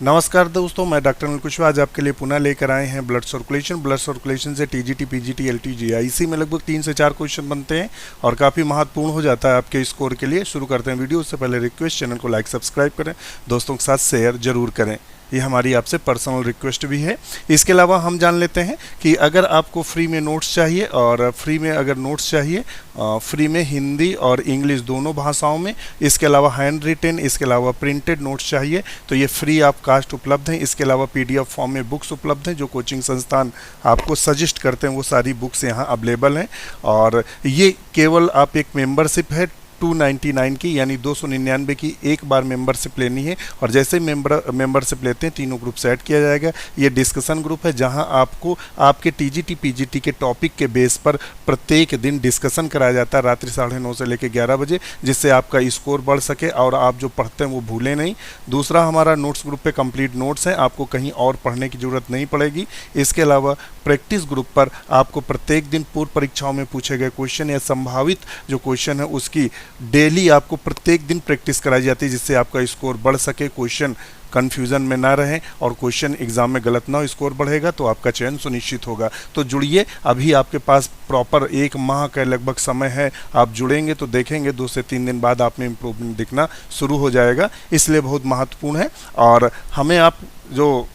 नमस्कार दोस्तों, मैं डॉक्टर अनिल कुशवाहा आज आपके लिए पुनः लेकर आए हैं ब्लड सर्कुलेशन से टीजीटी पीजीटी एलटी जीआईसी में लगभग 3 से 4 क्वेश्चन बनते हैं और काफ़ी महत्वपूर्ण हो जाता है आपके स्कोर के लिए। शुरू करते हैं वीडियो। उससे पहले रिक्वेस्ट, चैनल को लाइक सब्सक्राइब करें, दोस्तों के साथ शेयर जरूर करें, ये हमारी आपसे पर्सनल रिक्वेस्ट भी है। इसके अलावा हम जान लेते हैं कि अगर आपको फ्री में नोट्स चाहिए और फ्री में अगर नोट्स चाहिए फ्री में हिंदी और इंग्लिश दोनों भाषाओं में, इसके अलावा हैंड रिटेन, इसके अलावा प्रिंटेड नोट्स चाहिए तो ये फ्री ऑफ कास्ट उपलब्ध हैं। इसके अलावा पीडीएफ फॉर्म में बुक्स उपलब्ध हैं, जो कोचिंग संस्थान आपको सजेस्ट करते हैं वो सारी बुक्स यहाँ अवेलेबल हैं। और ये केवल आप एक मेंबरशिप है 299 की, यानी 299 की एक बार मेंबरशिप लेनी है और जैसे मेंबरशिप लेते हैं तीनों ग्रुप से ऐड किया जाएगा। ये डिस्कशन ग्रुप है जहां आपको आपके टीजीटी पीजीटी के टॉपिक के बेस पर प्रत्येक दिन डिस्कशन कराया जाता है रात्रि 9:30 से लेकर 11 बजे, जिससे आपका स्कोर बढ़ सके और आप जो पढ़ते हैं वो भूलें नहीं। दूसरा, हमारा नोट्स ग्रुप पे कंप्लीट नोट्स हैं, आपको कहीं और पढ़ने की जरूरत नहीं पड़ेगी। इसके अलावा प्रैक्टिस ग्रुप पर आपको प्रत्येक दिन पूर्व परीक्षाओं में पूछे गए क्वेश्चन या संभावित जो क्वेश्चन है उसकी डेली आपको प्रत्येक दिन प्रैक्टिस कराई जाती है, जिससे आपका स्कोर बढ़ सके, क्वेश्चन कंफ्यूजन में ना रहे और क्वेश्चन एग्जाम में गलत ना हो। स्कोर बढ़ेगा तो आपका चयन सुनिश्चित होगा। तो जुड़िए, अभी आपके पास प्रॉपर 1 माह का लगभग समय है। आप जुड़ेंगे तो देखेंगे 2 से 3 दिन बाद आप में इम्प्रूवमेंट दिखना शुरू हो जाएगा, इसलिए बहुत महत्वपूर्ण है। और हमें आप जो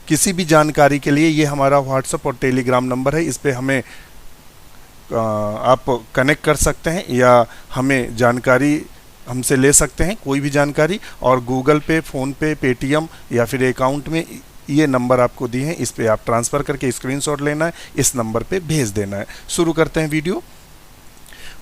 किसी भी जानकारी के लिए, ये हमारा व्हाट्सएप और टेलीग्राम नंबर है, इस पर हमें आप कनेक्ट कर सकते हैं या हमें जानकारी हमसे ले सकते हैं, कोई भी जानकारी। और गूगल पे, फ़ोन पे, पेटीएम या फिर अकाउंट में ये नंबर आपको दिए हैं, इस पे आप ट्रांसफ़र करके स्क्रीनशॉट लेना है, इस नंबर पे भेज देना है। शुरू करते हैं वीडियो।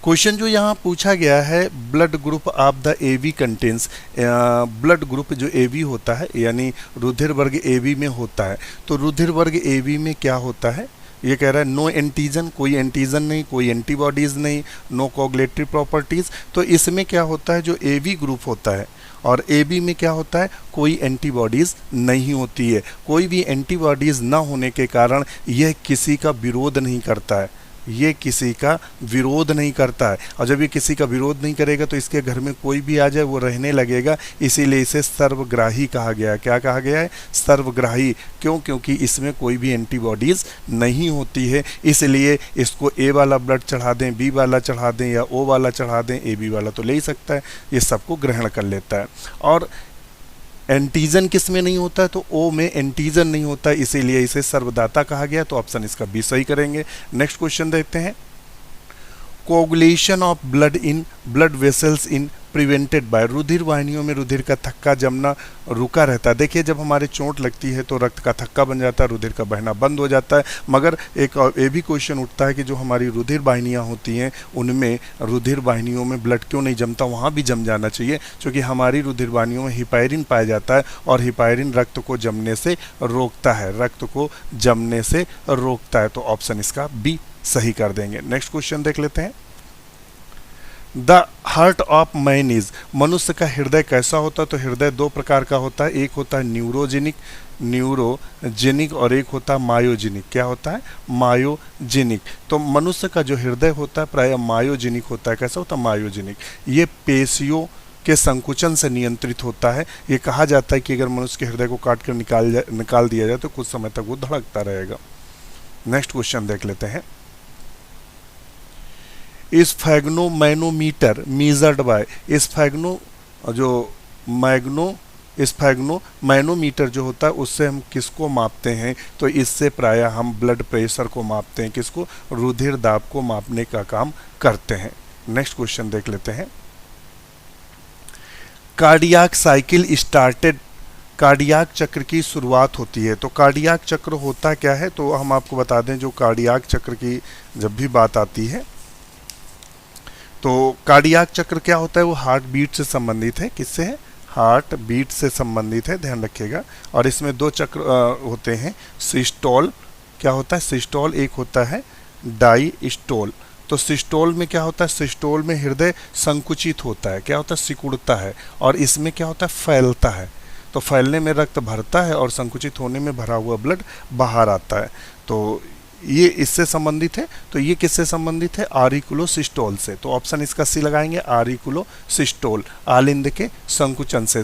क्वेश्चन जो यहाँ पूछा गया है, blood group of the AB contains, blood group जो एवी होता है यानी रुधिर वर्ग एवी में होता है, तो रुधिर वर्ग एवी में क्या होता है? ये कह रहा है नो एंटीजन, कोई एंटीजन नहीं, कोई एंटीबॉडीज़ नहीं, नो कोगुलेटरी प्रॉपर्टीज़। तो इसमें क्या होता है, जो एवी ग्रुप होता है और एबी में क्या होता है, कोई एंटीबॉडीज़ नहीं होती है। कोई भी एंटीबॉडीज़ ना होने के कारण यह किसी का विरोध नहीं करता है, ये किसी का विरोध नहीं करता है। और जब ये किसी का विरोध नहीं करेगा तो इसके घर में कोई भी आ जाए वो रहने लगेगा, इसीलिए इसे सर्वग्राही कहा गया है। क्या कहा गया है? सर्वग्राही। क्यों? क्योंकि इसमें कोई भी एंटीबॉडीज़ नहीं होती है, इसलिए इसको ए वाला ब्लड चढ़ा दें, बी वाला चढ़ा दें या ओ वाला चढ़ा दें, ए बी वाला तो ले ही सकता है, ये सबको ग्रहण कर लेता है। और एंटीजन किस में नहीं होता है, तो ओ में एंटीजन नहीं होता है, इसीलिए इसे सर्वदाता कहा गया। तो ऑप्शन इसका बी सही करेंगे। नेक्स्ट क्वेश्चन देखते हैं। Coagulation of blood in blood vessels in prevented by, रुधिर वाहिनियों में रुधिर का थक्का जमना रुका रहता है। देखिए, जब हमारे चोट लगती है तो रक्त का थक्का बन जाता है, रुधिर का बहना बंद हो जाता है। मगर एक ये भी क्वेश्चन उठता है कि जो हमारी रुधिर वाहिनियाँ होती हैं उनमें रुधिर वाहिनियों में ब्लड क्यों नहीं जमता? वहाँ भी जम जाना चाहिए, क्योंकि हमारी रुधिर वाहिनियों में हिपैरिन पाया जाता है और हिपैरिन रक्त को जमने से रोकता है, रक्त को जमने से रोकता है। तो ऑप्शन इसका बी सही कर देंगे। नेक्स्ट क्वेश्चन देख लेते हैं। The heart of man is, मनुष्य का हृदय कैसा होता है? तो हृदय 2 प्रकार का होता है, एक होता है न्यूरोजेनिक और एक होता है मायोजेनिक। क्या होता है? मायोजेनिक। तो मनुष्य का जो हृदय होता है प्रायः मायोजेनिक होता है। कैसा होता है? मायोजेनिक। ये पेशियों के संकुचन से नियंत्रित होता है। ये कहा जाता है कि अगर मनुष्य के हृदय को काट कर निकाल दिया जाए तो कुछ समय तक वो धड़कता रहेगा। नेक्स्ट क्वेश्चन देख लेते हैं। स्फैग्नोमैनोमीटर मीजर्ड बाय, स्फैग्नोमैनोमीटर जो होता है उससे हम किसको मापते हैं? तो इससे प्रायः हम ब्लड प्रेशर को मापते हैं। किसको? रुधिर दाब को मापने का काम करते हैं। नेक्स्ट क्वेश्चन देख लेते हैं। कार्डियाक साइकिल स्टार्टेड, कार्डियाक चक्र की शुरुआत होती है। तो कार्डियाक चक्र होता क्या है? तो हम आपको बता दें, जो कार्डियाक चक्र की जब भी बात आती है तो कार्डियाक चक्र क्या होता है? वो हार्ट बीट से संबंधित है। किससे है? हार्ट बीट से संबंधित है, ध्यान रखिएगा। और इसमें 2 चक्र होते हैं। सिस्टोल क्या होता है? सिस्टोल। एक होता है डायस्टोल। तो सिस्टोल में क्या होता है? सिस्टोल में हृदय संकुचित होता है। क्या होता है? सिकुड़ता है। और इसमें क्या होता है? फैलता है। तो फैलने में रक्त भरता है और संकुचित होने में भरा हुआ ब्लड बाहर आता है। तो ये इससे संबंधित है। तो ये किससे संबंधित है? आरिकुलोसिस्टोल से। तो ऑप्शन इसका सी लगाएंगे, आरिकुलोसिस्टोल। आलिंद के संकुचन से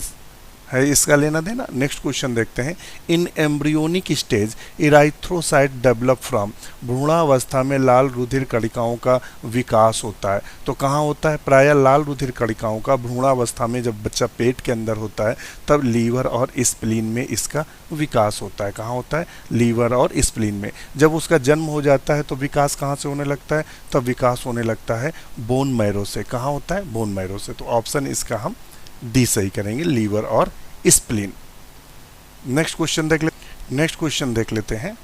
है इसका लेना देना। नेक्स्ट क्वेश्चन देखते हैं। इन एम्ब्रियोनिक स्टेज इराइथ्रोसाइट डेवलप फ्रॉम, भ्रूणावस्था में लाल रुधिर कणिकाओं का विकास होता है। तो कहाँ होता है? प्रायः लाल रुधिर कणिकाओं का भ्रूणावस्था में, जब बच्चा पेट के अंदर होता है तब लीवर और स्प्लीन में इसका विकास होता है। कहाँ होता है? लीवर और स्प्लीन में। जब उसका जन्म हो जाता है तो विकास कहाँ से होने लगता है? तब विकास होने लगता है बोन मैरो से। कहाँ होता है? बोन मैरो से। तो ऑप्शन इसका हम डी सही करेंगे, लीवर और स्प्लीन। नेक्स्ट क्वेश्चन देख लेते हैं।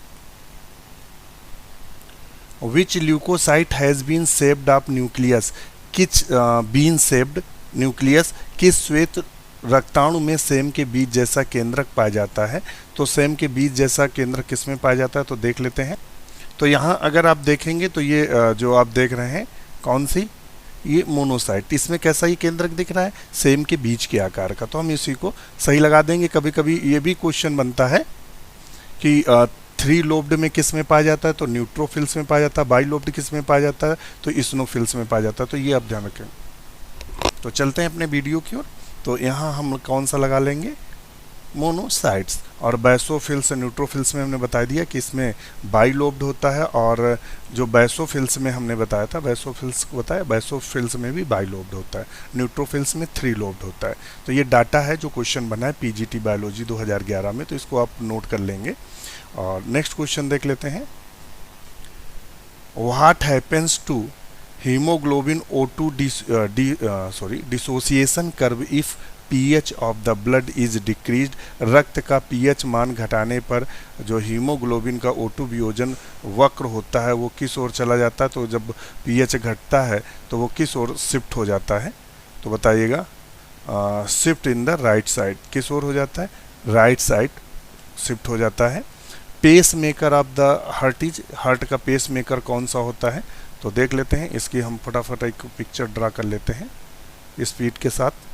Which leucocyte has been shaped of nucleus, किस श्वेत रक्ताणु में सेम के बीज जैसा केंद्रक पाया जाता है? तो सेम के बीज जैसा केंद्रक किस में पाया जाता है? तो देख लेते हैं। तो यहाँ अगर आप देखेंगे तो ये जो आप देख रहे हैं कौन सी, ये मोनोसाइट, इसमें कैसा ही केंद्रक दिख रहा है? सेम के बीज के आकार का। तो हम इसी को सही लगा देंगे। कभी कभी ये भी क्वेश्चन बनता है कि 3 लोब्ड में किस में पाया जाता है? तो न्यूट्रोफिल्स में पाया जाता है। बाई लोब्ड किस में पाया जाता है? तो इस्नोफिल्स में पाया जाता है। तो ये आप ध्यान रखें। तो चलते हैं अपने वीडियो की ओर। तो यहाँ हम कौन सा लगा लेंगे? मोनोसाइट्स। और बैसोफिल्स न्यूट्रोफिल्स में हमने बता दिया कि इसमें बाई लोब्ड होता है, और जो बैसोफिल्स में हमने बताया था, बैसोफिल्स में भी बाई लोब्ड होता है, न्यूट्रोफिल्स में 3 लोब्ड होता है। तो ये डाटा है जो क्वेश्चन बना है पीजीटी बायोलॉजी 2011 में, तो इसको आप नोट कर लेंगे। और नेक्स्ट क्वेश्चन देख लेते हैं। What happens to haemoglobin O2 dissociation curve if pH of the blood is decreased. रक्त का pH मान घटाने पर जो हीमोग्लोबिन का O2 वियोजन वक्र होता है वो किस ओर चला जाता है? तो जब pH घटता है तो वो किस ओर शिफ्ट हो जाता है? तो बताइएगा। Shift in the right side. किस ओर हो जाता है? राइट साइड शिफ्ट हो जाता है। Pacemaker of the heart का पेस मेकर कौन सा होता है? तो देख लेते हैं। इसकी हम फटाफट एक पिक्चर ड्रा कर लेते हैं स्पीड के साथ।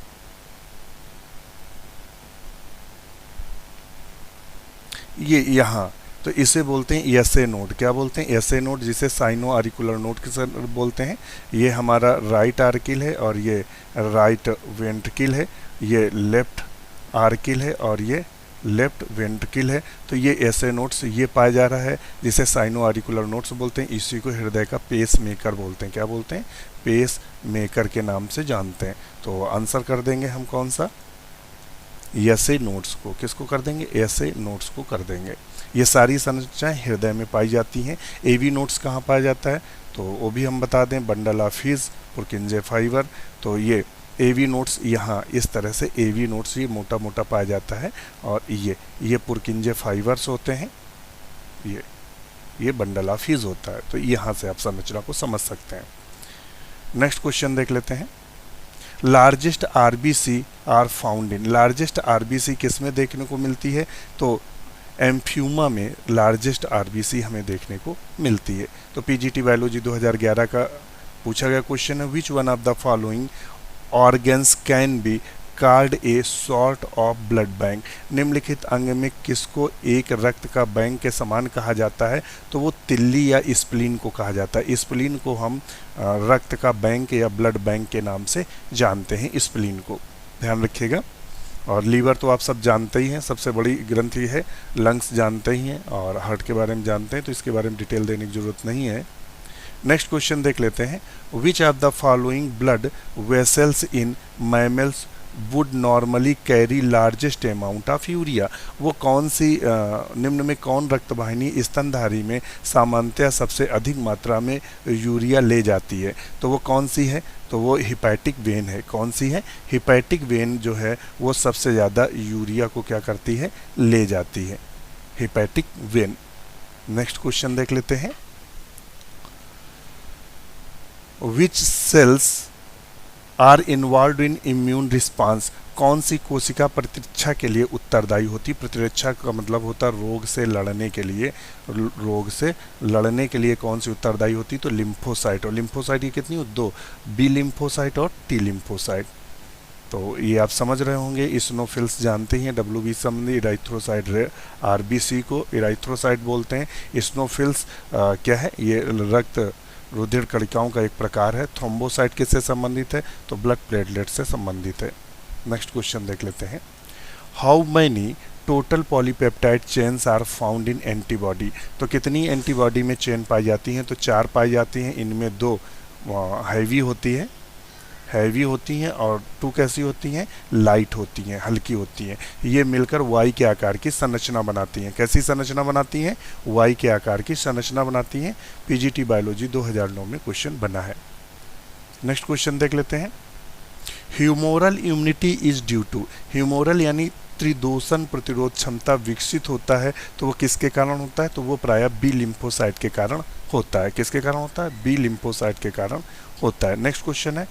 ये यहाँ, तो इसे बोलते हैं एसए नोड। क्या बोलते हैं? एसए नोड, जिसे साइनो आरिकुलर नोड के बोलते हैं। ये हमारा राइट आर्किल है और ये राइट वेंट्रिकल है, ये लेफ्ट आर्किल है और ये लेफ्ट वेंट्रिकल है। तो ये एसए नोड्स ये पाया जा रहा है, जिसे साइनो आरिकुलर नोड्स बोलते हैं। इसी को हृदय का पेस मेकर बोलते हैं। क्या बोलते हैं? पेस मेकर के नाम से जानते हैं। तो आंसर कर देंगे हम कौन सा? एसए नोड्स को। किसको कर देंगे? एसए नोड्स को कर देंगे। ये सारी संरचनाएं हृदय में पाई जाती हैं। एवी नोड्स कहाँ पाया जाता है? तो वो भी हम बता दें, बंडल ऑफ हिज, पुरकिंजे फाइबर। तो ये एवी नोड्स यहाँ इस तरह से एवी नोड्स ये मोटा मोटा पाया जाता है, और ये पुरकिंजे फाइबर्स होते हैं, ये बंडल ऑफ हिज होता है। तो यहाँ से आप संरचना को समझ सकते हैं। नेक्स्ट क्वेश्चन देख लेते हैं। Largest RBC are found in, largest RBC किस में देखने को मिलती है? तो एम्फ्यूमा में लार्जेस्ट आरबीसी हमें देखने को मिलती है। तो पीजीटी बायोलॉजी 2011 का पूछा गया क्वेश्चन है। Which one of the following organs can be card a sort of blood bank, निम्नलिखित अंग में किसको एक रक्त का बैंक के समान कहा जाता है? तो वो तिल्ली या स्प्लीन को कहा जाता है। स्प्लीन को हम रक्त का बैंक या ब्लड बैंक के नाम से जानते हैं, स्प्लीन को ध्यान रखिएगा। और लीवर तो आप सब जानते ही हैं, सबसे बड़ी ग्रंथि है। लंग्स जानते ही हैं और हार्ट के बारे में जानते हैं, तो इसके बारे में डिटेल देने की ज़रूरत नहीं है। नेक्स्ट क्वेश्चन देख लेते हैं। Which of the following blood vessels in mammals would normally carry largest amount of urea, वो कौन सी निम्न में कौन रक्तवाहिनी स्तनधारी में सामान्यतः सबसे अधिक मात्रा में यूरिया ले जाती है? तो वो कौन सी है? तो वो हिपैटिक वेन है। कौन सी है? हिपैटिक वेन जो है वो सबसे ज़्यादा यूरिया को क्या करती है? ले जाती है, हिपैटिक वेन। नेक्स्ट क्वेश्चन देख लेते हैं। Which cells are involve in immune response, कौन सी कोशिका प्रतिरक्षा के लिए उत्तरदायी होती? प्रतिरक्षा का मतलब होता है रोग से लड़ने के लिए, रोग से लड़ने के लिए कौन सी उत्तरदायी होती? तो लिम्फोसाइट। और लिम्फोसाइट ये कितनी? 2, बी लिम्फोसाइट और टी लिम्फोसाइट। तो ये आप समझ रहे होंगे। इस्नोफिल्स जानते हैं, WB संबंधी। इराइथ्रोसाइट RBC को इराइथ्रोसाइट बोलते हैं। इस्नोफिल्स क्या है? ये रक्त रुधिर कणिकाओं का एक प्रकार है। थ्रोम्बोसाइट किससे संबंधित है? तो ब्लड प्लेटलेट से संबंधित है। नेक्स्ट क्वेश्चन देख लेते हैं। How many total polypeptide chains are found in antibody, तो कितनी एंटीबॉडी में चेन पाई जाती हैं, तो 4 पाई जाती हैं, इनमें 2 हैवी होती हैं और 2 कैसी होती हैं, लाइट होती हैं, हल्की होती हैं। ये मिलकर वाई के आकार की संरचना बनाती हैं। कैसी संरचना बनाती हैं, वाई के आकार की संरचना बनाती हैं। पीजीटी बायोलॉजी 2009 में क्वेश्चन बना है। नेक्स्ट क्वेश्चन देख लेते हैं। Humoral immunity is due to, humoral यानी त्रिदोषण प्रतिरोध क्षमता विकसित होता है, तो वो किसके कारण होता है, तो वो प्रायः बी लिम्फोसाइट के कारण होता है। किसके कारण होता है, बी लिम्फोसाइट के कारण होता है। नेक्स्ट क्वेश्चन है,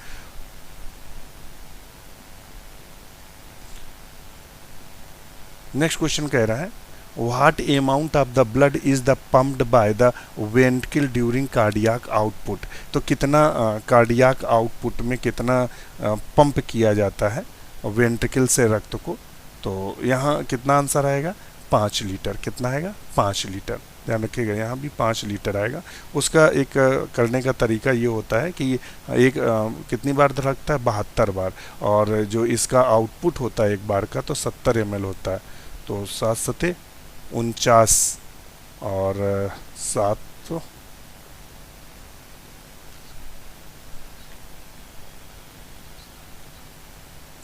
नेक्स्ट क्वेश्चन कह रहा है what amount of the blood is the pumped by the ventricle during cardiac output, तो कितना कार्डियाक आउटपुट में कितना पंप किया जाता है वेंट्रिकल से रक्त को, तो यहाँ कितना आंसर आएगा, 5 लीटर। कितना आएगा, 5 लीटर। ध्यान रखिएगा, यहाँ भी 5 लीटर आएगा। उसका एक करने का तरीका ये होता है कि एक कितनी बार धड़कता है, 72 बार, और जो इसका आउटपुट होता है एक बार का तो 70 ml होता है, तो 7 सते 49 और 7 तो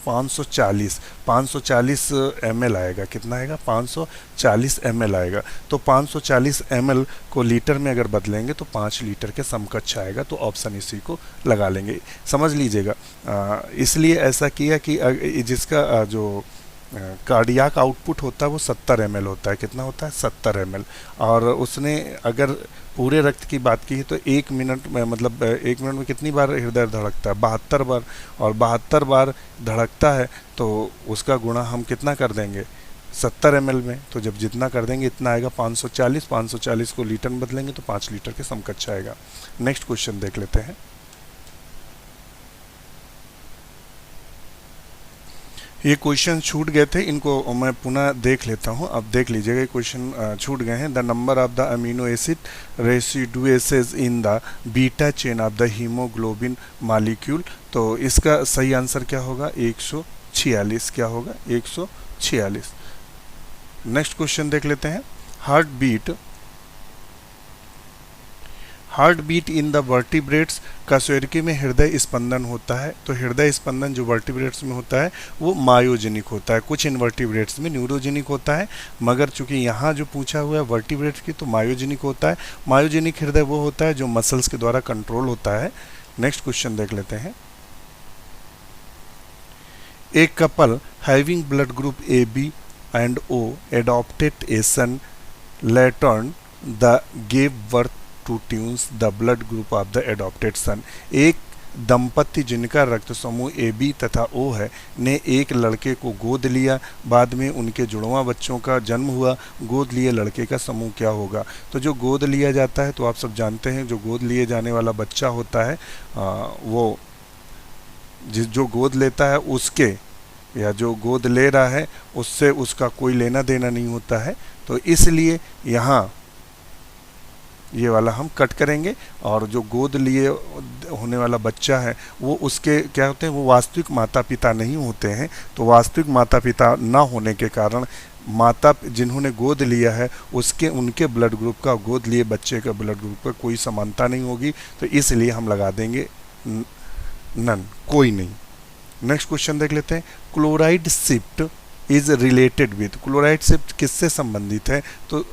540 ml आएगा। कितना आएगा, 540 ml आएगा। तो 540 ml को लीटर में अगर बदलेंगे तो 5 लीटर के समकक्ष आएगा, तो ऑप्शन इसी को लगा लेंगे। समझ लीजिएगा, इसलिए ऐसा किया कि जिसका जो कार्डियाक आउटपुट होता है वो 70 ml होता है। कितना होता है, 70 ml, और उसने अगर पूरे रक्त की बात की है तो 1 मिनट में, मतलब 1 मिनट में कितनी बार हृदय धड़कता है, 72 बार, और 72 बार धड़कता है तो उसका गुणा हम कितना कर देंगे, 70 ml में, तो जब जितना कर देंगे इतना आएगा 540 को लीटर में बदलेंगे तो 5 लीटर के समकक्ष आएगा। नेक्स्ट क्वेश्चन देख लेते हैं। ये क्वेश्चन छूट गए थे, इनको मैं पुनः देख लेता हूँ। अब देख लीजिएगा, ये क्वेश्चन छूट गए हैं। The number of the amino acid residues in the beta chain of the haemoglobin molecule, तो इसका सही आंसर क्या होगा, 146। क्या होगा, 146। नेक्स्ट क्वेश्चन देख लेते हैं। Heartbeat in the vertebrates, कशेरुकी में हृदय स्पंदन होता है, तो हृदय स्पंदन जो वर्टिब्रेट्स में होता है वो मायोजेनिक होता है। कुछ इनवर्टिब्रेट्स में न्यूरोजेनिक होता है, मगर चूंकि यहाँ जो पूछा हुआ है वर्टिब्रेट्स की तो मायोजेनिक होता है। मायोजेनिक हृदय वो होता है जो मसल्स के द्वारा कंट्रोल होता है। नेक्स्ट क्वेश्चन देख लेते हैं। A couple having blood group A B and O adopted a son later the gave birth to twins the blood group of the adopted son, एक दंपति जिनका रक्त समूह ए बी तथा ओ है ने एक लड़के को गोद लिया, बाद में उनके जुड़वां बच्चों का जन्म हुआ, गोद लिए लड़के का समूह क्या होगा। तो जो गोद लिया जाता है, तो आप सब जानते हैं जो गोद लिए जाने वाला बच्चा होता है वो जो गोद लेता है उसके, या जो गोद ले रहा है उससे उसका कोई लेना देना नहीं होता है, तो इसलिए यहाँ ये वाला हम कट करेंगे, और जो गोद लिए होने वाला बच्चा है वो उसके क्या होते हैं, वो वास्तविक माता पिता नहीं होते हैं। तो वास्तविक माता पिता ना होने के कारण माता जिन्होंने गोद लिया है उसके उनके ब्लड ग्रुप का गोद लिए बच्चे का ब्लड ग्रुप का कोई समानता नहीं होगी, तो इसलिए हम लगा देंगे नन, कोई नहीं। नेक्स्ट क्वेश्चन देख लेते हैं। Chloride shift is related with, chloride shift किससे संबंधित है, तो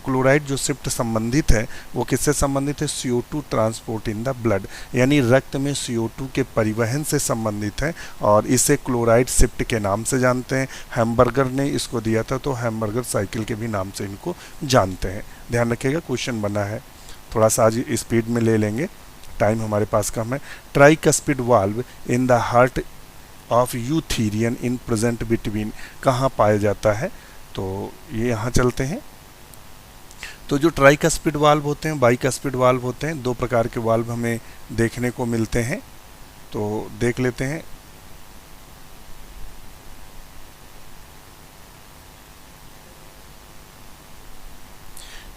क्लोराइड जो शिफ्ट संबंधित है वो किससे संबंधित है, CO2 transport in the blood, यानी रक्त में CO2 के परिवहन से संबंधित है, और इसे क्लोराइड शिफ्ट के नाम से जानते हैं। हैमबर्गर ने इसको दिया था, तो हैमबर्गर साइकिल के भी नाम से इनको जानते हैं। ध्यान रखिएगा, क्वेश्चन बना है, थोड़ा सा आज स्पीड में ले लेंगे, टाइम हमारे पास कम है। Tricuspid valve in the heart of eutherian in present between, कहाँ पाया जाता है, तो ये यहाँ चलते हैं। तो जो ट्राइकस्पिड वाल्व होते हैं, बाइकस्पिड वाल्व होते हैं, 2 प्रकार के वाल्व हमें देखने को मिलते हैं, तो देख लेते हैं।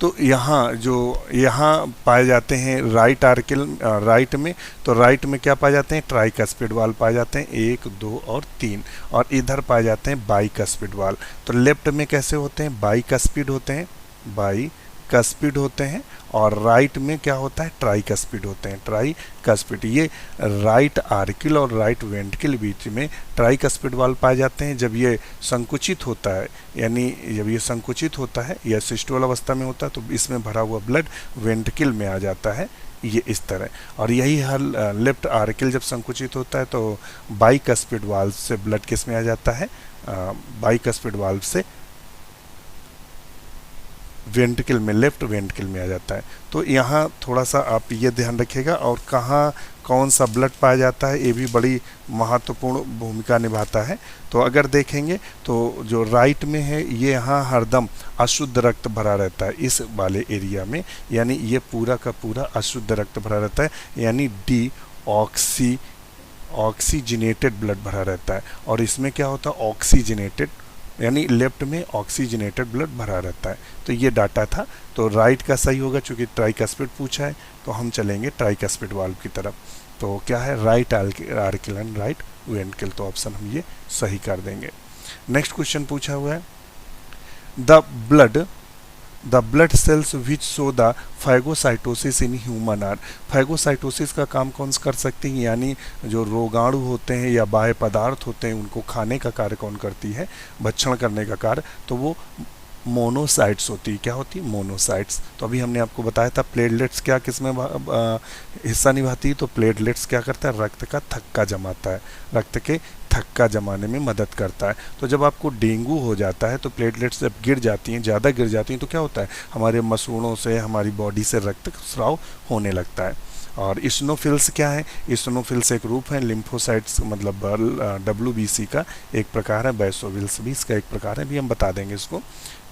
तो यहाँ पाए जाते हैं राइट आर्किल, राइट में, तो राइट में क्या पाए जाते हैं, ट्राइकस्पिड वाल पाए जाते हैं, 1 2 और 3, और इधर पाए जाते हैं बाइकस्पिड वाल। तो लेफ्ट में कैसे होते हैं, बाइकस्पिड होते हैं, बाइकस्पिड होते हैं, और राइट में क्या होता है, ट्राइकस्पिड होते हैं, ट्राइकस्पिड। ये राइट आर्किल और राइट वेंट्रिकल बीच में ट्राइकस्पिड वाल पाए जाते हैं। जब ये संकुचित होता है, यानी जब ये संकुचित होता है या सिस्टोल अवस्था में होता है, तो इसमें भरा हुआ ब्लड वेंट्रिकल में आ जाता है, ये इस तरह। और यही हल लेफ्ट आर्किल जब संकुचित होता है तो बाइकस्पिड वाल्व से ब्लड किस में आ जाता है, बाइकस्पिड वाल्व से वेंट्रिकल में, लेफ्ट वेंट्रिकल में आ जाता है। तो यहाँ थोड़ा सा आप ये ध्यान रखिएगा, और कहाँ कौन सा ब्लड पाया जाता है ये भी बड़ी महत्वपूर्ण भूमिका निभाता है। तो अगर देखेंगे तो जो राइट में है ये यहाँ हरदम अशुद्ध रक्त भरा रहता है इस वाले एरिया में, यानी ये पूरा का पूरा अशुद्ध रक्त भरा रहता है, यानी ऑक्सीजनेटेड ब्लड भरा रहता है। और इसमें क्या होता है, ऑक्सीजनेटेड, यानी लेफ्ट में ऑक्सीजनेटेड ब्लड भरा रहता है। तो ये डाटा था, तो राइट का सही होगा, चूंकि ट्राइकस्पिड पूछा है तो हम चलेंगे ट्राइकस्पिड वाल्व की तरफ। तो क्या है, राइट आर्किल एंड राइट वेंट्रिकल, तो ऑप्शन हम ये सही कर देंगे। नेक्स्ट क्वेश्चन पूछा हुआ है, the blood cells which show the phagocytosis in human are. Phagocytosis का काम कौन कर सकते हैं, यानी जो रोगाणु होते हैं या बाह्य पदार्थ होते हैं उनको खाने का कार्य कौन करती है, भक्षण करने का कार्य, तो वो मोनोसाइट्स होती है। क्या होती है, मोनोसाइट्स। तो अभी हमने आपको बताया था प्लेटलेट्स क्या किसमें हिस्सा निभाती है, तो प्लेटलेट्स क्या करता है, रक्त का थक्का जमाता है, रक्त के थक्का जमाने में मदद करता है। तो जब आपको डेंगू हो जाता है तो प्लेटलेट्स जब गिर जाती हैं, ज़्यादा गिर जाती हैं, तो क्या होता है, हमारे मसूड़ों से, हमारी बॉडी से रक्त स्राव होने लगता है। और इस्नोफिल्स क्या है, इस्नोफिल्स एक रूप है, लिम्फोसाइट्स मतलब WBC का एक प्रकार है, बैसोविल्स भी इसका एक प्रकार है, भी हम बता देंगे इसको।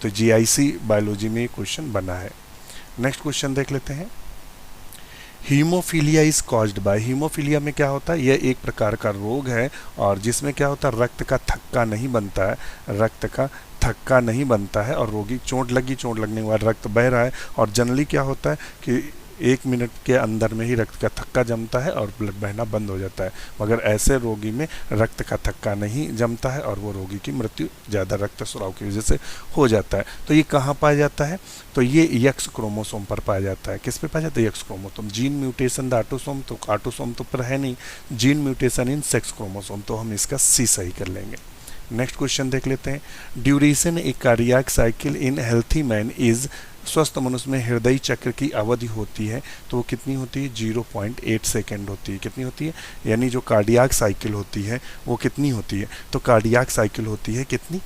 तो GIC बायोलॉजी में क्वेश्चन बना है। नेक्स्ट क्वेश्चन देख लेते हैं, haemophilia is caused by. Haemophilia में क्या होता है, यह एक प्रकार का रोग है और जिसमें क्या होता है, रक्त का थक्का नहीं बनता है, रक्त का थक्का नहीं बनता है, और रोगी चोट लगने के बाद रक्त बह रहा है, और जनरली क्या होता है कि 1 मिनट के अंदर में ही रक्त का थक्का जमता है और ब्लड बहना बंद हो जाता है। मगर ऐसे रोगी में रक्त का थक्का नहीं जमता है और वो रोगी की मृत्यु ज़्यादा रक्त स्राव की वजह से हो जाता है। तो ये कहाँ पाया जाता है, तो ये यक्स क्रोमोसोम पर पाया जाता है। किस पे पाया जाता है, x chromosome. Gene mutation the autosome, तो ऑटोसोम तो पर है नहीं, gene mutation in sex chromosome, तो हम इसका C सही कर लेंगे। नेक्स्ट क्वेश्चन देख लेते हैं, duration A cardiac cycle in healthy man is. स्वस्थ मनुष्य में हृदय चक्र की अवधि होती है तो वो कितनी होती है, 0.8 सेकेंड होती है। कितनी होती है, यानी जो कार्डियक साइकिल होती है वो कितनी होती है, तो कार्डियक साइकिल होती है कितनी,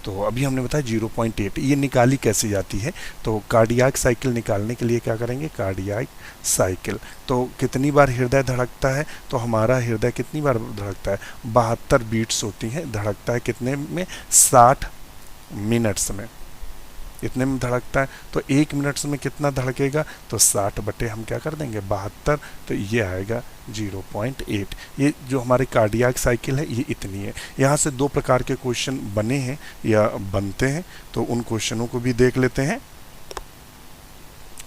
तो अभी हमने बताया 0.8। ये निकाली कैसे जाती है, तो कार्डियक साइकिल निकालने के लिए क्या करेंगे, कार्डियक साइकिल, तो कितनी बार हृदय धड़कता है, तो हमारा हृदय कितनी बार धड़कता है, 72 बीट्स होती हैं, धड़कता है कितने में, 60 मिनट्स में, इतने में धड़कता है। तो 1 मिनट में कितना धड़केगा, तो 60 बटे हम क्या कर देंगे 72, तो ये आएगा 0.8। ये जो हमारी कार्डियक साइकिल है ये इतनी है। यहाँ से 2 प्रकार के क्वेश्चन बने हैं या बनते हैं, तो उन क्वेश्चनों को भी देख लेते हैं।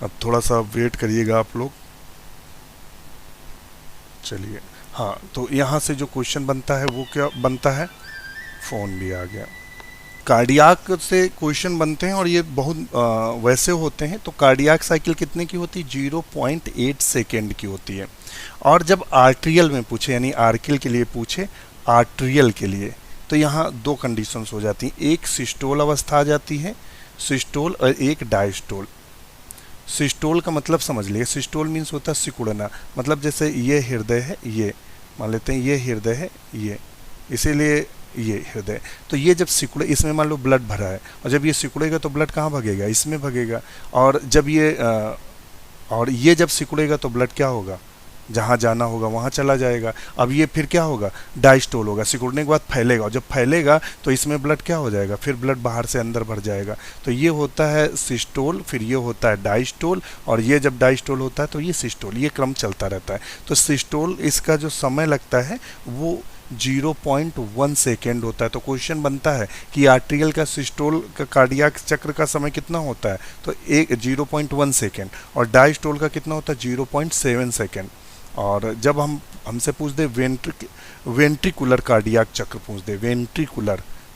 अब थोड़ा सा वेट करिएगा आप लोग। चलिए, हाँ, तो यहाँ से जो क्वेश्चन बनता है वो क्या बनता है, फ़ोन भी आ गया। कार्डियक से क्वेश्चन बनते हैं और ये बहुत वैसे होते हैं। तो कार्डियक साइकिल कितने की होती है, 0.8 सेकेंड की होती है। और जब आर्ट्रियल में पूछे, यानी आर्किल के लिए पूछे, आर्ट्रियल के लिए, तो यहाँ 2 कंडीशंस हो जाती हैं। एक सिस्टोल अवस्था आ जाती है, सिस्टोल, और एक डायस्टोल। सिस्टोल का मतलब समझ लिए, सिस्टोल मीन्स होता है सिकुड़ना, मतलब जैसे ये हृदय है, ये मान लेते हैं ये हृदय है, ये, इसीलिए ये हृदय। तो ये जब सिकुड़े, इसमें मान लो ब्लड भरा है, और जब ये सिकुड़ेगा तो ब्लड कहाँ भगेगा, इसमें भगेगा। और जब ये जब सिकुड़ेगा तो ब्लड क्या होगा, जहाँ जाना होगा वहाँ चला जाएगा। अब ये फिर क्या होगा, डायस्टोल होगा, सिकुड़ने के बाद फैलेगा, और जब फैलेगा तो इसमें ब्लड क्या हो जाएगा, फिर ब्लड बाहर से अंदर भर जाएगा। तो ये होता है सिस्टोल, फिर ये होता है डायस्टोल, और ये जब डायस्टोल होता है तो ये सिस्टोल, ये क्रम चलता रहता है। तो सिस्टोल, इसका जो समय लगता है वो 0.1 सेकेंड होता है। तो क्वेश्चन बनता है कि आर्ट्रियल का सिस्टोल का कार्डियक चक्र का समय कितना होता है, तो 0.1 सेकेंड, और डायस्टोल का कितना होता है 0.7 सेकेंड। और जब हमसे पूछ दे वेंट्रिकुलर कार्डियक चक्र पूछ दे,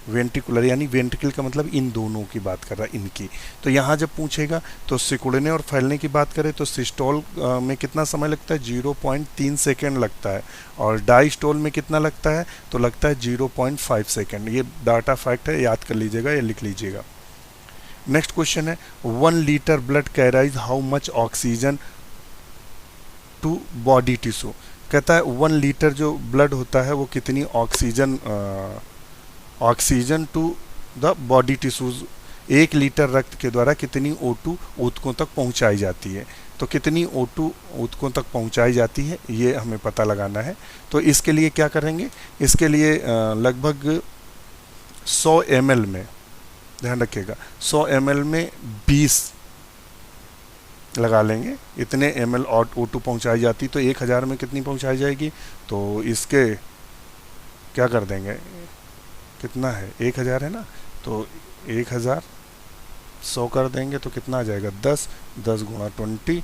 वेंट्रिकुलर यानी वेंट्रिकल का मतलब इन दोनों की बात कर रहा है, इनकी। तो यहाँ जब पूछेगा तो सिकुड़ने और फैलने की बात करें तो सिस्टोल में कितना समय लगता है 0.3 सेकेंड लगता है, और डायस्टोल में कितना लगता है तो लगता है 0.5 सेकेंड। ये डाटा फैक्ट है, याद कर लीजिएगा या लिख लीजिएगा। नेक्स्ट क्वेश्चन है 1 litre blood carries how much oxygen to body tissue. कहता है 1 लीटर जो ब्लड होता है वो कितनी oxygen to the body tissues, 1 litre रक्त के द्वारा कितनी O2 ऊतकों तक पहुंचाई जाती है। तो कितनी O2 ऊतकों तक पहुंचाई जाती है ये हमें पता लगाना है। तो इसके लिए क्या करेंगे, इसके लिए लगभग 100 ml में, ध्यान रखिएगा 100 ml में 20 लगा लेंगे, इतने ml O2 पहुंचाई जाती। तो 1000 में कितनी पहुंचाई जाएगी, तो इसके क्या कर देंगे, कितना है 1000 है ना, तो 1000 100 कर देंगे तो कितना आ जाएगा 10 गुणा 20,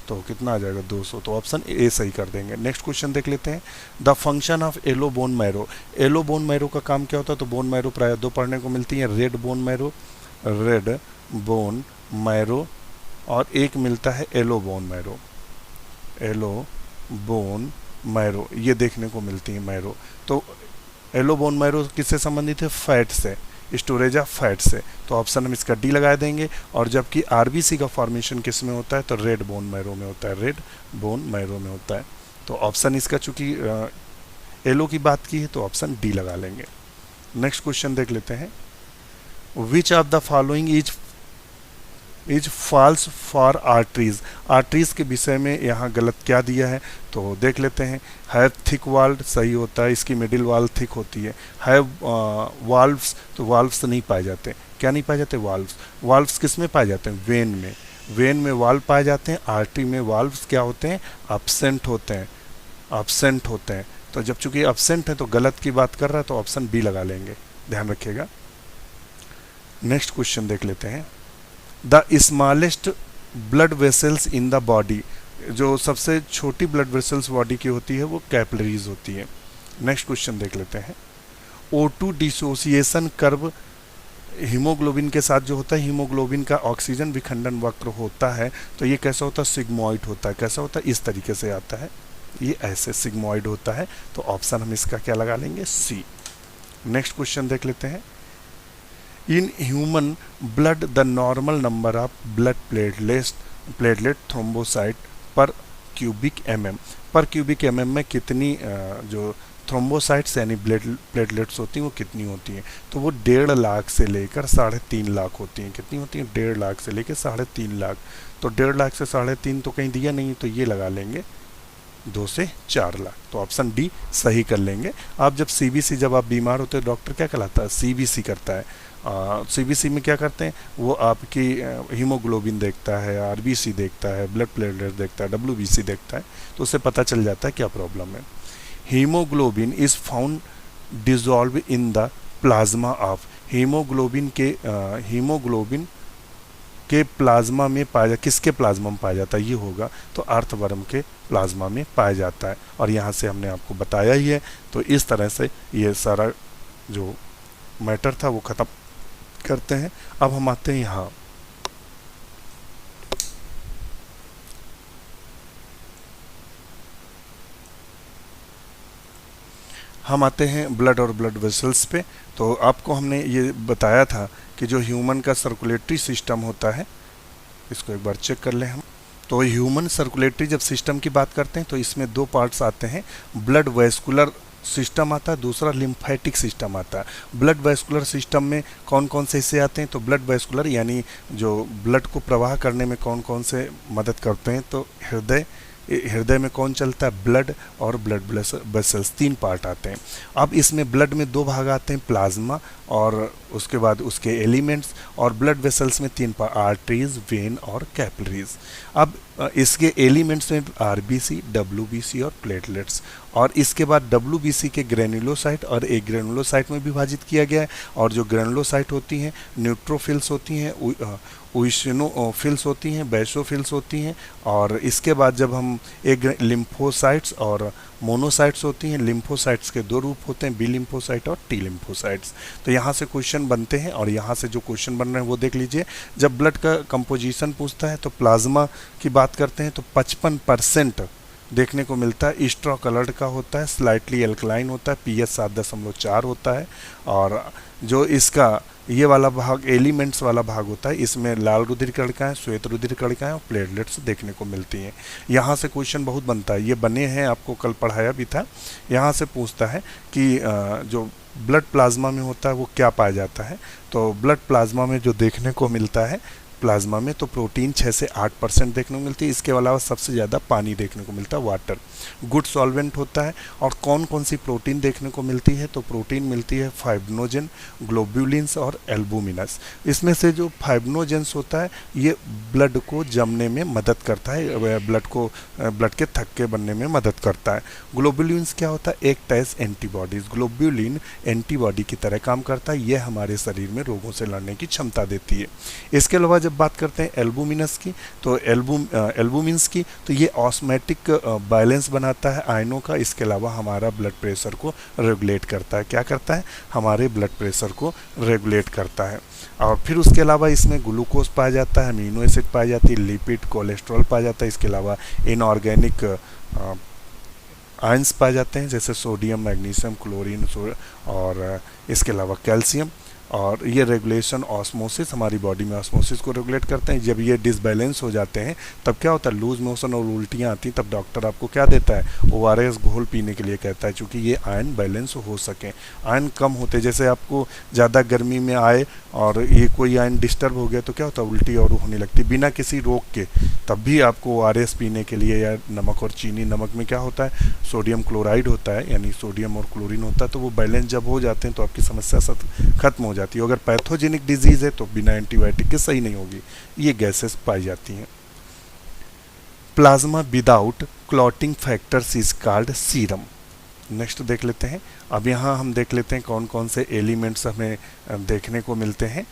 तो कितना आ जाएगा 200। तो ऑप्शन ए सही कर देंगे। नेक्स्ट क्वेश्चन देख लेते हैं the function of yellow bone marrow. Yellow bone marrow का काम क्या होता है, तो बोन मैरो प्राय 2 पढ़ने को मिलती है, रेड बोन मैरो और एक मिलता है येलो बोन मैरो, ये देखने को मिलती है मैरो। तो येलो बोन मैरो किससे संबंधित है, फैट से, स्टोरेज ऑफ फैट से। तो ऑप्शन हम इसका डी लगा देंगे। और जबकि आरबीसी का फॉर्मेशन किस में होता है, तो रेड बोन मैरो में होता है। तो ऑप्शन इसका चूंकि येलो की बात की है तो ऑप्शन डी लगा लेंगे। नेक्स्ट क्वेश्चन देख लेते हैं which of the following is false for arteries. Arteries के विषय में यहाँ गलत क्या दिया है, तो देख लेते हैं। हैव थिक वाल्व सही होता है, इसकी मिडिल वाल थिक होती है। हैव वाल्व्स, तो वाल्व्स नहीं पाए जाते। क्या नहीं पाए जाते, वाल्व्स किस में पाए जाते हैं, वेन में वाल्व पाए जाते हैं। आर्टरी में वाल्व्स क्या होते हैं, एब्सेंट होते हैं। तो जब चूंकि एब्सेंट है तो गलत की बात कर रहा है, तो ऑप्शन बी लगा लेंगे, ध्यान रखिएगा। नेक्स्ट क्वेश्चन देख लेते हैं the smallest blood vessels in the body. जो सबसे छोटी ब्लड वेसल्स बॉडी की होती है वो कैपिलरीज होती है। नेक्स्ट क्वेश्चन देख लेते हैं O2 डिसोसिएशन कर्व हीमोग्लोबिन के साथ जो होता है, हीमोग्लोबिन का ऑक्सीजन विखंडन वक्र होता है, तो ये कैसा होता है, सिग्मोइड होता है। कैसा होता है, इस तरीके से आता है, ये ऐसे सिग्मोइड होता है। तो ऑप्शन हम इसका क्या लगा लेंगे, सी। नेक्स्ट क्वेश्चन देख लेते हैं in human blood the normal number of blood platelet thrombocyte पर क्यूबिक एमएम में कितनी जो थ्रोम्बोसाइट्स यानी प्लेटलेट्स होती हैं वो कितनी होती हैं, तो वो 1.5 लाख से लेकर 3.5 लाख होती हैं। कितनी होती हैं, 1.5 लाख से लेकर 3.5 लाख। तो 1.5 लाख से 3.5 तो कहीं दिया नहीं, तो ये लगा लेंगे 2 से 4 लाख। तो ऑप्शन डी सही कर लेंगे। आप जब सीबीसी, जब आप बीमार होते हैं डॉक्टर क्या कहलाता है, सीबीसी करता है। सीबीसी में क्या करते हैं, वो आपकी हीमोग्लोबिन देखता है, आरबीसी देखता है, ब्लड प्लेटलेट देखता है, डब्ल्यूबीसी देखता है, तो उससे पता चल जाता है क्या प्रॉब्लम है। Haemoglobin is found dissolve in the plasma of. Haemoglobin के प्लाज्मा में पाया, किसके प्लाज्मा में पाया जाता है, ये होगा तो अर्थवर्म के प्लाज्मा में पाया जाता है। और यहाँ से हमने आपको बताया ही है। तो इस तरह से ये सारा जो मैटर था वो खत्म करते हैं। अब हम आते हैं यहाँ ब्लड और ब्लड वेसल्स पे। तो आपको हमने ये बताया था कि जो ह्यूमन का सर्कुलेटरी सिस्टम होता है, इसको एक बार चेक कर लें हम। तो ह्यूमन सर्कुलेटरी जब सिस्टम की बात करते हैं तो इसमें 2 पार्ट्स आते हैं। ब्लड वेस्कुलर सिस्टम आता है, दूसरा लिम्फेटिक सिस्टम आता है। ब्लड वेस्कुलर सिस्टम में कौन कौन से हिस्से आते हैं, तो ब्लड वेस्कुलर यानी जो ब्लड को प्रवाह करने में कौन कौन से मदद करते हैं, तो हृदय, हृदय में कौन चलता है, ब्लड और ब्लड वेसल्स, 3 पार्ट आते हैं। अब इसमें ब्लड में 2 भाग आते हैं, प्लाज्मा और उसके बाद उसके एलिमेंट्स, और ब्लड वेसल्स में 3 आर्टरीज, वेन और कैपिलरीज। अब इसके एलिमेंट्स में आरबीसी, डब्ल्यूबीसी और प्लेटलेट्स, और इसके बाद डब्ल्यूबीसी के ग्रेनुलोसाइट और एक ग्रेनुलोसाइट में विभाजित किया गया है। और जो ग्रेनुलोसाइट होती हैं न्यूट्रोफिल्स होती हैं, उइसिनोफिल्स होती हैं, बेसोफिल्स होती हैं। और इसके बाद जब हम एक लिम्फोसाइट्स और मोनोसाइट्स होती हैं। लिम्फोसाइट्स के 2 रूप होते हैं, बी लिम्फोसाइट और टी लिम्फोसाइट्स। तो यहाँ से क्वेश्चन बनते हैं, और यहाँ से जो क्वेश्चन बन रहे हैं वो देख लीजिए। जब ब्लड का कंपोजिशन पूछता है तो प्लाज्मा की बात करते हैं तो 55% देखने को मिलता है, स्ट्रॉ कलर्ड का होता है, स्लाइटली एल्कलाइन होता है, पीएच 7.4 होता है। और जो इसका ये वाला भाग एलिमेंट्स वाला भाग होता है, इसमें लाल रुधिर कणिकाएं, श्वेत रुधिर कणिकाएं और प्लेटलेट्स देखने को मिलती हैं। यहाँ से क्वेश्चन बहुत बनता है, ये बने हैं, आपको कल पढ़ाया भी था। यहाँ से पूछता है कि जो ब्लड प्लाज्मा में होता है वो क्या पाया जाता है। तो ब्लड प्लाज्मा में जो देखने को मिलता है, प्लाज्मा में तो प्रोटीन 6 से 8% देखने को मिलती है। इसके अलावा सबसे ज़्यादा पानी देखने को मिलता है, वाटर। गुड सॉल्वेंट होता है। और कौन कौन सी प्रोटीन देखने को मिलती है, तो प्रोटीन मिलती है फाइब्रिनोजन, ग्लोब्यूलिन्स और एल्बुमिनस। इसमें से जो फाइब्रिनोजेंस होता है ये ब्लड को जमने में मदद करता है, ब्लड के थक्के बनने में मदद करता है। ग्लोब्यूलिन्स क्या होता है, act as antibodies. Globulin antibody की तरह काम करता है, यह हमारे शरीर में रोगों से लड़ने की क्षमता देती है। इसके अलावा जब बात करते हैं एल्बुमिनस की, तो एल्बुमिन्स की, तो ये ऑस्मैटिक बैलेंस बनाता है आयनों का। इसके अलावा हमारा ब्लड प्रेशर को रेगुलेट करता है। क्या करता है, हमारे ब्लड प्रेशर को रेगुलेट करता है। और फिर उसके अलावा इसमें ग्लूकोज पाया जाता है, अमीनो एसिड पाई जाती है, लिपिड, कोलेस्ट्रॉल पाया जाता है। इसके अलावा इनऑर्गेनिक आयंस पाए जाते हैं, जैसे सोडियम, मैग्नीशियम, क्लोरीन और इसके अलावा कैल्शियम। और ये रेगुलेशन ऑस्मोसिस, हमारी बॉडी में ऑस्मोसिस को रेगुलेट करते हैं। जब ये डिसबैलेंस हो जाते हैं तब क्या होता है, लूज मोशन और उल्टियाँ आती हैं, तब डॉक्टर आपको क्या देता है, ORS घोल पीने के लिए कहता है, क्योंकि ये आयन बैलेंस हो सके। आयन कम होते, जैसे आपको ज़्यादा गर्मी में आए और ये कोई आयन डिस्टर्ब हो गया तो क्या होता है, उल्टी और होने लगती बिना किसी रोग के। तब भी आपको ORS पीने के लिए, या नमक और चीनी, नमक में क्या होता है, सोडियम क्लोराइड होता है, यानी सोडियम और क्लोरीन होता है। तो वो बैलेंस जब हो जाते हैं तो आपकी समस्या सब खत्म हो जाती है। अगर पैथोजेनिक डिजीज है तो बिना एंटीबायोटिक के सही नहीं होगी, ये गैसेस पाई जाती हैं। Plasma without clotting factors is called serum. Next देख लेते हैं। अब यहाँ हम देख लेते हैं कौन कौन से एलिमेंट्स हमें देखने को मिलते हैं,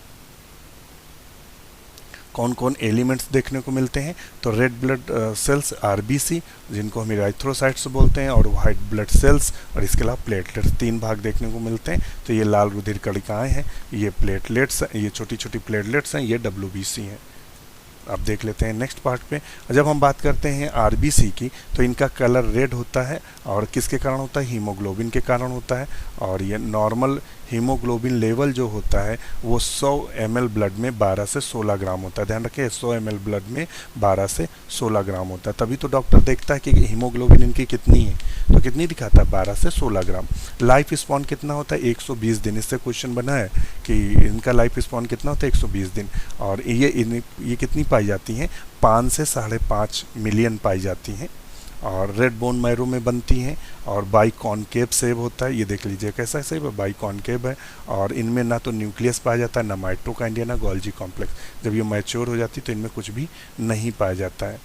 कौन कौन एलिमेंट्स देखने को मिलते हैं। तो रेड ब्लड सेल्स RBC, जिनको हम इराइथ्रोसाइट्स बोलते हैं, और वाइट ब्लड सेल्स, और इसके अलावा प्लेटलेट्स, 3 भाग देखने को मिलते हैं। तो ये लाल रुधिर कणिकाएं हैं, ये प्लेटलेट्स, ये छोटी छोटी प्लेटलेट्स हैं, ये WBC हैं। अब देख लेते हैं नेक्स्ट पार्ट पे। जब हम बात करते हैं RBC की, तो इनका कलर रेड होता है, और किसके कारण होता है, हीमोग्लोबिन के कारण होता है। और ये नॉर्मल हीमोग्लोबिन लेवल जो होता है वो 100 ml ब्लड में 12 से 16 ग्राम होता है। ध्यान रखें, 100 ml ब्लड में 12 से 16 ग्राम होता है। तभी तो डॉक्टर देखता है कि हीमोग्लोबिन इनकी कितनी है, तो कितनी दिखाता है, 12 से 16 ग्राम। लाइफ स्पॉन कितना होता है, 120 दिन। इससे क्वेश्चन बना है कि इनका लाइफ स्पॉन कितना होता है, 120 दिन। और ये कितनी पाई जाती हैं, 5 से 5.5 मिलियन पाई जाती हैं। और रेड बोन मैरो में बनती हैं, और बाई कॉनकेव सेव होता है। ये देख लीजिए कैसा सेव है, बाई कॉनकेव है। और इनमें ना तो न्यूक्लियस पाया जाता है, ना माइटोकांड्रिया, ना गोल्जी कॉम्प्लेक्स। जब ये मैच्योर हो जाती है तो इनमें कुछ भी नहीं पाया जाता है।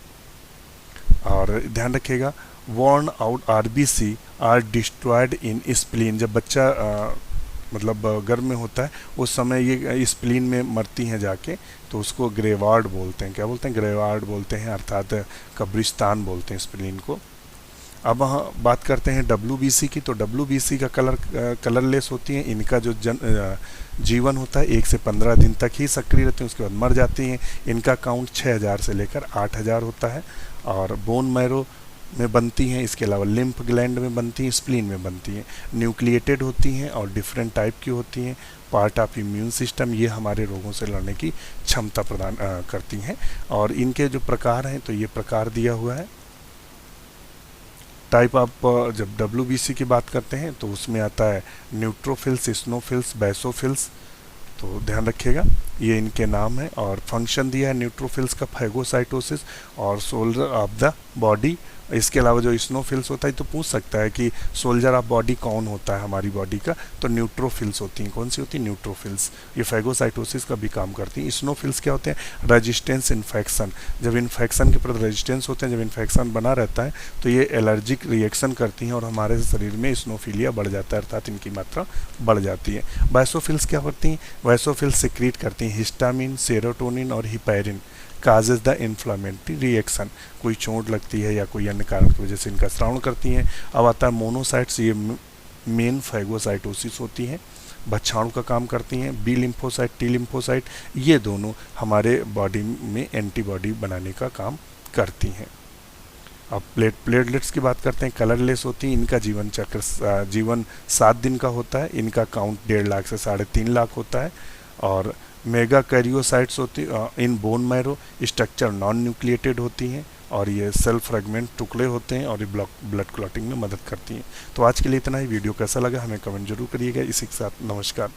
और ध्यान रखिएगा, worn out RBC are destroyed in spleen. जब बच्चा मतलब गर्भ में होता है उस समय ये स्प्लीन में मरती हैं जाके, तो उसको ग्रेवार्ड बोलते हैं। क्या बोलते हैं, ग्रेवार्ड बोलते हैं, अर्थात कब्रिस्तान बोलते हैं स्प्लीन को। अब बात करते हैं WBC की। तो WBC का कलरलेस होती हैं। इनका जो जीवन होता है 1 से 15 दिन तक ही सक्रिय रहते हैं, उसके बाद मर जाती हैं। इनका काउंट 6000 से लेकर 8000 होता है। और बोन मैरो में बनती हैं, इसके अलावा लिम्फ ग्लैंड में बनती हैं, स्प्लीन में बनती हैं। न्यूक्लिएटेड होती हैं और डिफरेंट टाइप की होती हैं। पार्ट ऑफ इम्यून सिस्टम, ये हमारे रोगों से लड़ने की क्षमता प्रदान करती हैं। और इनके जो प्रकार हैं, तो ये प्रकार दिया हुआ है। टाइप ऑफ, जब WBC की बात करते हैं तो उसमें आता है न्यूट्रोफिल्स, स्नोफिल्स, बेसोफिल्स। तो ध्यान रखिएगा। ये इनके नाम है। और फंक्शन दिया है न्यूट्रोफिल्स का, फैगोसाइटोसिस और सोल्जर ऑफ द बॉडी। इसके अलावा जो स्नोफिल्स होता है तो पूछ सकता है कि सोल्जर ऑफ बॉडी कौन होता है हमारी बॉडी का, तो न्यूट्रोफिल्स होती हैं। कौन सी होती है? न्यूट्रोफिल्स। ये फैगोसाइटोसिस का भी काम करती हैं। स्नोफिल्स क्या होते हैं? Resistance infection. जब इन्फेक्शन के प्रति रेजिस्टेंस होते हैं, जब इन्फेक्शन बना रहता है तो ये एलर्जिक रिएक्शन करती हैं और हमारे शरीर में स्नोफिलिया बढ़ जाता है, अर्थात इनकी मात्रा बढ़ जाती है। वैसोफिल्स क्या करती हैं? वैसोफिल्स सिक्रीट करती हैं हिस्टामिन, सेरोटोनिन और heparin, causes the inflammatory reaction. कोई चोट लगती है या कोई अन्य कारण की वजह से इनका स्राव करती हैं। अब आता है मोनोसाइट्स, ये मेन फैगोसाइटोसिस होती हैं, बच्चाणु का काम करती हैं। बी लिम्फोसाइट, टी लिम्फोसाइट, ये दोनों हमारे बॉडी में एंटीबॉडी बनाने का काम करती हैं। अब प्लेटलेट्स की बात करते हैं, कलरलेस होती हैं। इनका जीवन चक्र 7 दिन का होता है। इनका काउंट 1.5 लाख से 3.5 लाख होता है। और मेगा कैरियोसाइट्स होती in bone marrow, structure non nucleated होती हैं और ये सेल फ्रेगमेंट टुकड़े होते हैं और ये ब्लड क्लॉटिंग में मदद करती हैं। तो आज के लिए इतना ही। वीडियो कैसा लगा हमें कमेंट जरूर करिएगा। इसी के साथ नमस्कार।